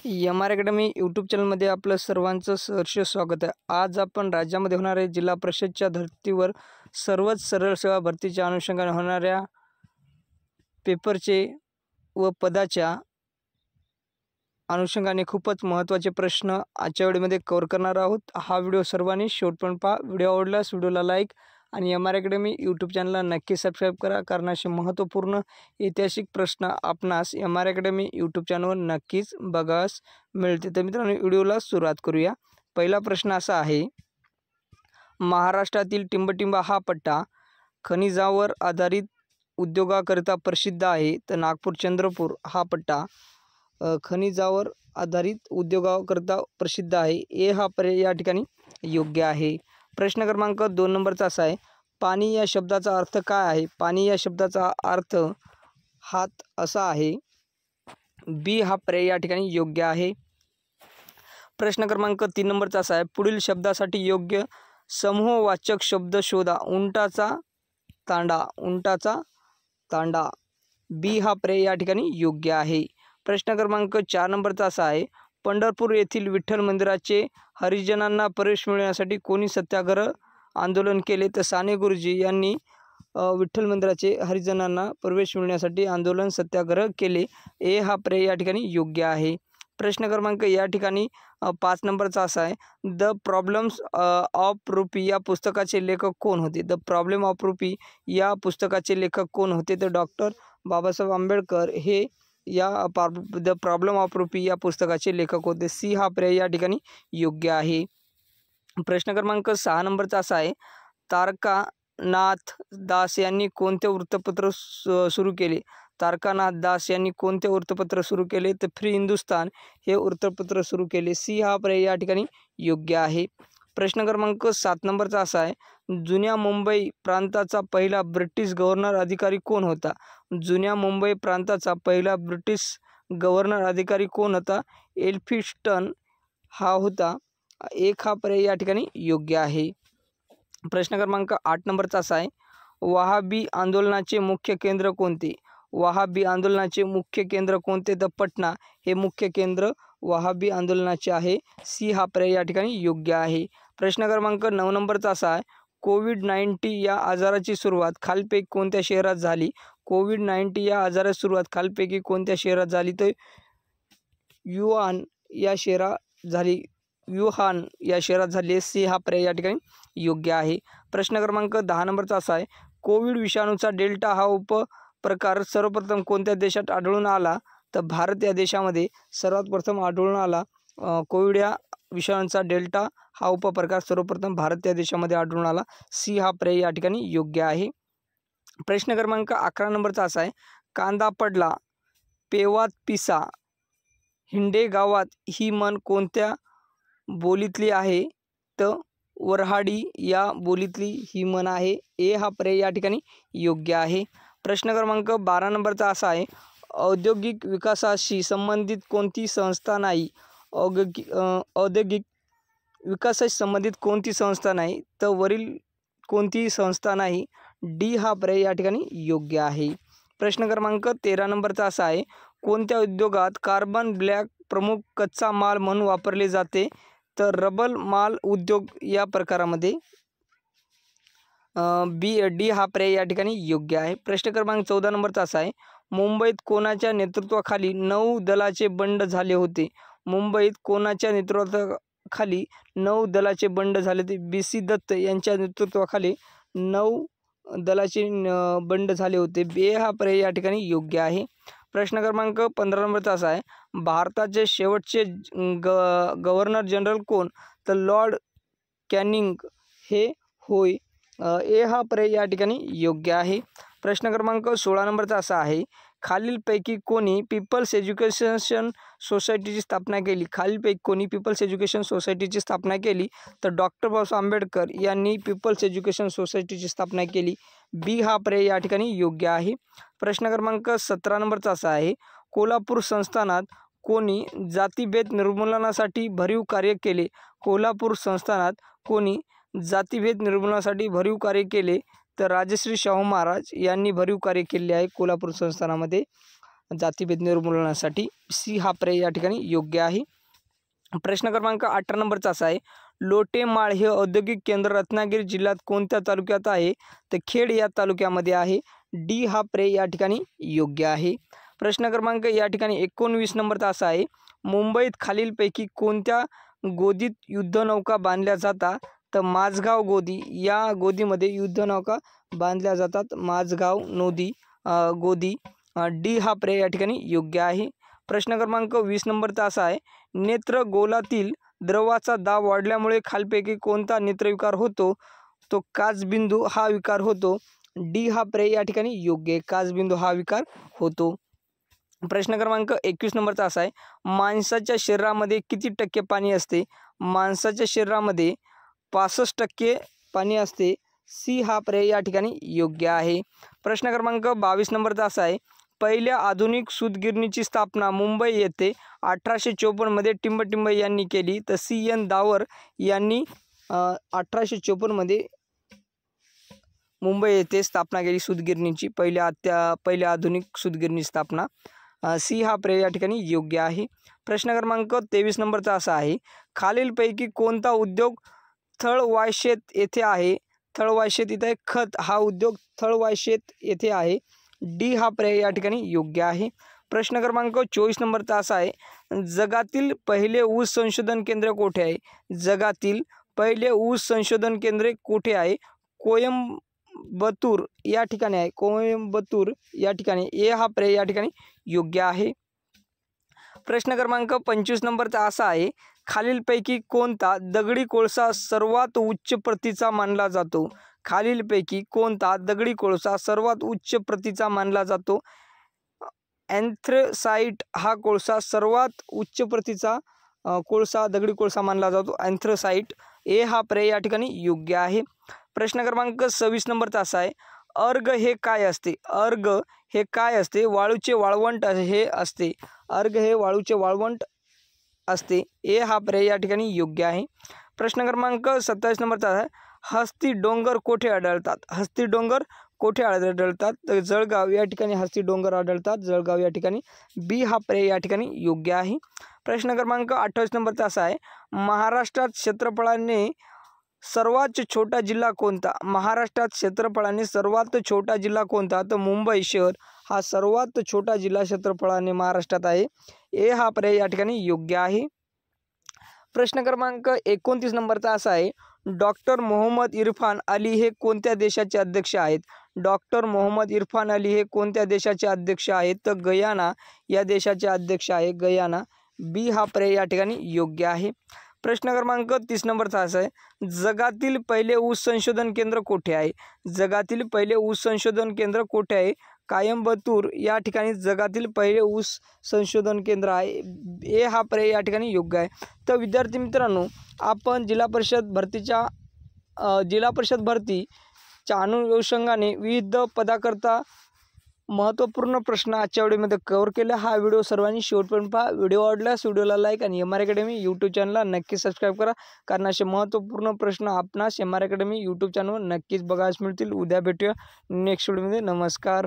M R academy YouTube चॅनलमध्ये आपलं सर्वांचं सहर्ष स्वागत आहे। आज आपण राज्यामध्ये होणाऱ्या जिल्हा परिषदच्या धर्तीवर सर्वच सरळ सेवा भरतीच्या अनुषंगाने होणाऱ्या पेपरचे व पदाच्या अनुषंगाने खूपच महत्त्वाचे प्रश्न आजच्या व्हिडिओमध्ये कव्हर करणार आहोत। हा व्हिडिओ सर्वांनी शेवटपर्यंत पहा। व्हिडिओ आवडल्यास व्हिडिओला लाईक आणि एम आर अकॅडमी यूट्यूब चॅनलला नक्की सबस्क्राईब करा, कारण असे महत्त्वपूर्ण ऐतिहासिक प्रश्न आपणास एम आर अकॅडमी यूट्यूब चॅनलवर नक्कीच बघास मिळते। तर मित्रांनो, व्हिडिओला सुरुवात करूया। पहिला प्रश्न असा आहे, महाराष्ट्रातील टिंबटिंबा हा पट्टा खनिजावर आधारित उद्योगाकरिता प्रसिद्ध आहे, तर नागपूर चंद्रपूर हा पट्टा खनिजावर आधारित उद्योगाकरिता प्रसिद्ध आहे। ए हा पर्याय या ठिकाणी योग्य आहे। प्रश्न क्रमांक 2 नंबरचा असा आहे, पाणी या शब्दाचा अर्थ काय आहे? पाणी या शब्दाचा अर्थ हात असा आहे। बी हा पर्याय या ठिकाणी योग्य आहे। प्रश्न क्रमांक 3 नंबरचा असा आहे, पुढील शब्दासाठी योग्य समूहवाचक शब्द शोधा। उंटाचा तांडा, उंटाचा तांडा। बी हा पर्याय या ठिकाणी योग्य आहे। प्रश्न क्रमांक 4 नंबरचा असा आहे, पंढरपूर येथील विठ्ठल मंदिराचे हरिजनांना प्रवेश मिळण्यासाठी कोणी सत्याग्रह आंदोलन केले? तर साने गुरुजी यांनी विठ्ठल मंदिराचे हरिजनांना प्रवेश मिळण्यासाठी आंदोलन सत्याग्रह केले। ए हा पर्याय या ठिकाणी योग्य आहे। प्रश्न क्रमांक या ठिकाणी 5 नंबरचा असा आहे, द प्रॉब्लेम्स ऑफ रुपी या पुस्तकाचे लेखक कोण होते? द प्रॉब्लेम ऑफ रुपी या पुस्तकाचे लेखक कोण होते? तर डॉक्टर बाबासाहेब आंबेडकर हे या द प्रॉब्लेम ऑफ रुपी या पुस्तकाचे लेखक होते। सी हा पर्याय या ठिकाणी योग्य आहे। प्रश्न क्रमांक 6 नंबरचा असा आहे, तारकानाथ दास यांनी कोणते वृत्तपत्र सुरू केले? तारकानाथ दास यांनी कोणते वृत्तपत्र सुरू केले? तर फ्री हिंदुस्तान हे वृत्तपत्र सुरू केले। सी हा पर्याय या ठिकाणी योग्य आहे। प्रश्न क्रमांक 7 नंबरचा असा आहे, जुन्या मुंबई प्रांताचा पहिला ब्रिटिश गव्हर्नर अधिकारी कोण होता? जुन्या मुंबई प्रांताचा पहिला ब्रिटिश गव्हर्नर अधिकारी कोण होता? एल्फिन्स्टन हा होता। एक हा पर्याय या ठिकाणी योग्य आहे। प्रश्न क्रमांक 8 नंबरचा असा आहे, वहाबी आंदोलनाचे मुख्य केंद्र कोणते? वहाबी आंदोलनाचे मुख्य केंद्र कोणते? तर पटना हे मुख्य केंद्र वहाबी आंदोलनाचे आहे। सी हा पर्याय या ठिकाणी योग्य आहे। प्रश्न क्रमांक 9 नंबरचा असा आहे, कोविड-19 या आजाराची सुरुवात खालीलपैकी कोणत्या शहरात झाली? कोविड-19 या आजाराची सुरुवात खालीलपैकी कोणत्या शहरात झाली? तर वुहान या शहरात झाली। वुहान या शहरात झाली। सी हा पर्याय या ठिकाणी योग्य आहे। प्रश्न क्रमांक 10 नंबरचा असा आहे, कोविड विषाणूचा डेल्टा हा उपप्रकार सर्वप्रथम कोणत्या देशात आढळून आला? तर भारत या देशामध्ये सर्वात प्रथम आढळून आला। कोविड या विषाणूचा डेल्टा हा उपप्रकार सर्वप्रथम भारत या देशामध्ये आढळून आला। सी हा पर्याय या ठिकाणी योग्य आहे। प्रश्न क्रमांक 11 नंबरचा असा आहे, कांदा पडला पेवात पिसा हिंडे गावात ही म्हण कोणत्या बोलीतली आहे? तर वऱ्हाडी या बोलीतली ही म्हण आहे। ए हा पर्याय या ठिकाणी योग्य आहे। प्रश्न क्रमांक 12 नंबरचा असा आहे, औद्योगिक विकासाशी संबंधित कोणती संस्था नाही? औद्योगिक विकासाशी संबंधित कोणती संस्था नाही? तर वरील कोणतीही संस्था नाही। डी हा पर्याय या ठिकाणी योग्य आहे। प्रश्न क्रमांक 13 नंबरचा असा आहे, कोणत्या उद्योगात कार्बन ब्लॅक प्रमुख कच्चा माल म्हणून वापरले जाते? तर रबर माल उद्योग या प्रकारामध्ये। डी हा पर्याय या ठिकाणी योग्य आहे। प्रश्न क्रमांक 14 नंबरचा असा आहे, मुंबईत कोणाच्या नेतृत्वाखाली 9 दलाचे बंड झाले होते? मुंबईत कोणाच्या नेतृत्वाखाली 9 दलाचे बंड झाले होते? BC दत्त यांच्या नेतृत्वाखाली 9 दलाचे बंड झाले होते। बे हा पर्याय या ठिकाणी योग्य आहे। प्रश्न क्रमांक 15 नंबरचा असा आहे, भारताचे शेवटचे गव्हर्नर जनरल कोण? तर लॉर्ड कॅनिंग हे होय। ए हा पर्याय या ठिकाणी योग्य आहे। प्रश्न क्रमांक 16 नंबरचा असा आहे, खालीलपैकी कोणी पीपल्स एज्युकेशन सोसायटीची स्थापना केली? खालीलपैकी कोणी पीपल्स एज्युकेशन सोसायटीची स्थापना केली? तर डॉक्टर बाबासाहेब आंबेडकर यांनी पीपल्स एज्युकेशन सोसायटीची स्थापना केली। बी हा पर्याय या ठिकाणी योग्य आहे। प्रश्न क्रमांक 17 नंबरचा असा आहे, कोल्हापूर संस्थानात कोणी जातीभेद निर्मूलनासाठी भरीव कार्य केले? कोल्हापूर संस्थानात कोणी जातीभेद निर्मूलनासाठी भरीव कार्य केले? तर राजश्री शाहू महाराज यांनी भरीव कार्य केले आहे कोल्हापूर संस्थानामध्ये। जातीभेद निर्मूलनासाठी सी हा पर्याय या ठिकाणी योग्य आहे. प्रश्न क्रमांक 18 नंबरचा असा आहे, लोटेमाळ हे औद्योगिक केंद्र रत्नागिरी जिल्ह्यात कोणत्या तालुक्यात आहे? तर खेड या तालुक्यामध्ये आहे. डी हा पर्याय या ठिकाणी योग्य आहे. प्रश्न क्रमांक या ठिकाणी 19 नंबरचा असा आहे, मुंबईत खालीलपैकी कोणत्या गोदीत युद्धनौका बांधल्या जातात? तर माझगाव गोदी या गोदीमध्ये युद्धनौका बांधल्या जातात. माझगाव गोदी डी हा पर्याय या ठिकाणी योग्य आहे. प्रश्न क्रमांक 20 नंबरचा असा आहे, नेत्रगोलातील द्रवाचा दाब वाढल्यामुळे खालपैकी कोणता नेत्रविकार होतो? तो काचबिंदू हा विकार होतो. डी हा पर्याय या ठिकाणी योग्य आहे. काचबिंदू हा विकार होतो. प्रश्न क्रमांक 21 नंबरचा असा आहे, माणसाच्या शरीरामध्ये किती टक्के पाणी असते? माणसाच्या शरीरामध्ये 65% पाणी असते. सी हा पर्याय या ठिकाणी योग्य आहे. प्रश्न क्रमांक 22 नंबरचा असा आहे, पहिल्या आधुनिक सूतगिरणीची स्थापना मुंबई येथे 1854 मध्ये टिंबटिंब यांनी केली. तर सी एन दावर यांनी 1854 मध्ये मुंबई येथे स्थापना केली सूतगिरणीची, पहिल्या आधुनिक सूतगिरणी स्थापना. सी हा पर्याय या ठिकाणी योग्य आहे. प्रश्न क्रमांक 23 नंबरचा असा आहे, खालीलपैकी कोणता उद्योग थळवायशेत येथे आहे? थळवायशेत इथे खत हा उद्योग थळवायशेत येथे आहे. डी हा पर्याय या ठिकाणी योग्य आहे. प्रश्न क्रमांक 24 नंबरचा असा आहे, जगातील पहिले ऊस संशोधन केंद्र कोठे आहे? जगातील पहिले ऊस संशोधन केंद्र कोठे आहे? कोयंबतूर या ठिकाणी आहे. कोयंबतूर या ठिकाणी ए हा पर्याय या ठिकाणी योग्य आहे. प्रश्न क्रमांक 25 नंबरचा असा आहे, खालीलपैकी कोणता दगडी कोळसा सर्वात उच्च प्रतीचा मानला जातो? खालीलपैकी कोणता दगडी कोळसा सर्वात उच्च प्रतीचा मानला जातो? अँथ्रासाइट हा कोळसा सर्वात उच्च प्रतीचा दगडी कोळसा मानला जातो. अँथ्रासाइट ए हा पर्याय या ठिकाणी योग्य आहे. प्रश्न क्रमांक 26 नंबरचा असा आहे, अर्ग हे काय असते? अर्ग हे काय असते? वाळूचे वाळवंट हे असते. अर्ग हे वाळूचे वाळवंट असते. ए हा पर्याय या ठिकाणी योग्य आहे. प्रश्न क्रमांक 27 नंबरचा आहे, हस्ती डोंगर कोठे आढळतात? हस्ती डोंगर कोठे आढळतात? तर जळगाव या ठिकाणी हस्ती डोंगर आढळतात. जळगाव या ठिकाणी. बी हा पर्याय या ठिकाणी योग्य आहे. प्रश्न क्रमांक 28 नंबरचा असा आहे, महाराष्ट्रात क्षेत्रफळाने सर्वात छोटा जिल्हा कोणता? महाराष्ट्रात क्षेत्रफळाने सर्वात छोटा जिल्हा कोणता? तर मुंबई शहर हा सर्वात छोटा जिल्हा क्षेत्रफळाने महाराष्ट्रात आहे. ए हा पर्याय या ठिकाणी योग्य आहे. प्रश्न क्रमांक 29 नंबरचा असा आहे, डॉक्टर मोहम्मद इरफान अली हे कोणत्या देशाचे अध्यक्ष आहेत? डॉक्टर मोहम्मद इरफान अली हे कोणत्या देशाचे अध्यक्ष आहेत? तर गयाना या देशाचे अध्यक्ष आहे. गयाना. बी हा पर्याय या ठिकाणी योग्य आहे. प्रश्न क्रमांक 30 नंबरचा असा आहे, जगातील पहिले ऊस संशोधन केंद्र कोठे आहे? जगातील पहिले ऊस संशोधन केंद्र कोठे आहे? कोयंबतूर या ठिकाणी जगातील पहिले ऊस संशोधन केंद्र आहे. ए हा पर्याय या ठिकाणी योग्य आहे. तर विद्यार्थी मित्रांनो, आपण जिल्हा परिषद भरतीच्या अनुषंगाने विविध पदाकरता महत्त्वपूर्ण प्रश्न आजच्या व्हिडिओमध्ये कव्हर केला. हा व्हिडिओ सर्वांनी शेवटपर्यंत पहा. व्हिडिओ आवडल्यास व्हिडिओला लाईक आणि एम आर अकॅडमी यूट्यूब चॅनलला नक्की सबस्क्राईब करा, कारण असे महत्त्वपूर्ण प्रश्न आपणास एम आर अकॅडमी यूट्यूब चॅनलवर नक्कीच बघायला मिळतील. उद्या भेटूया नेक्स्ट व्हिडिओमध्ये. नमस्कार.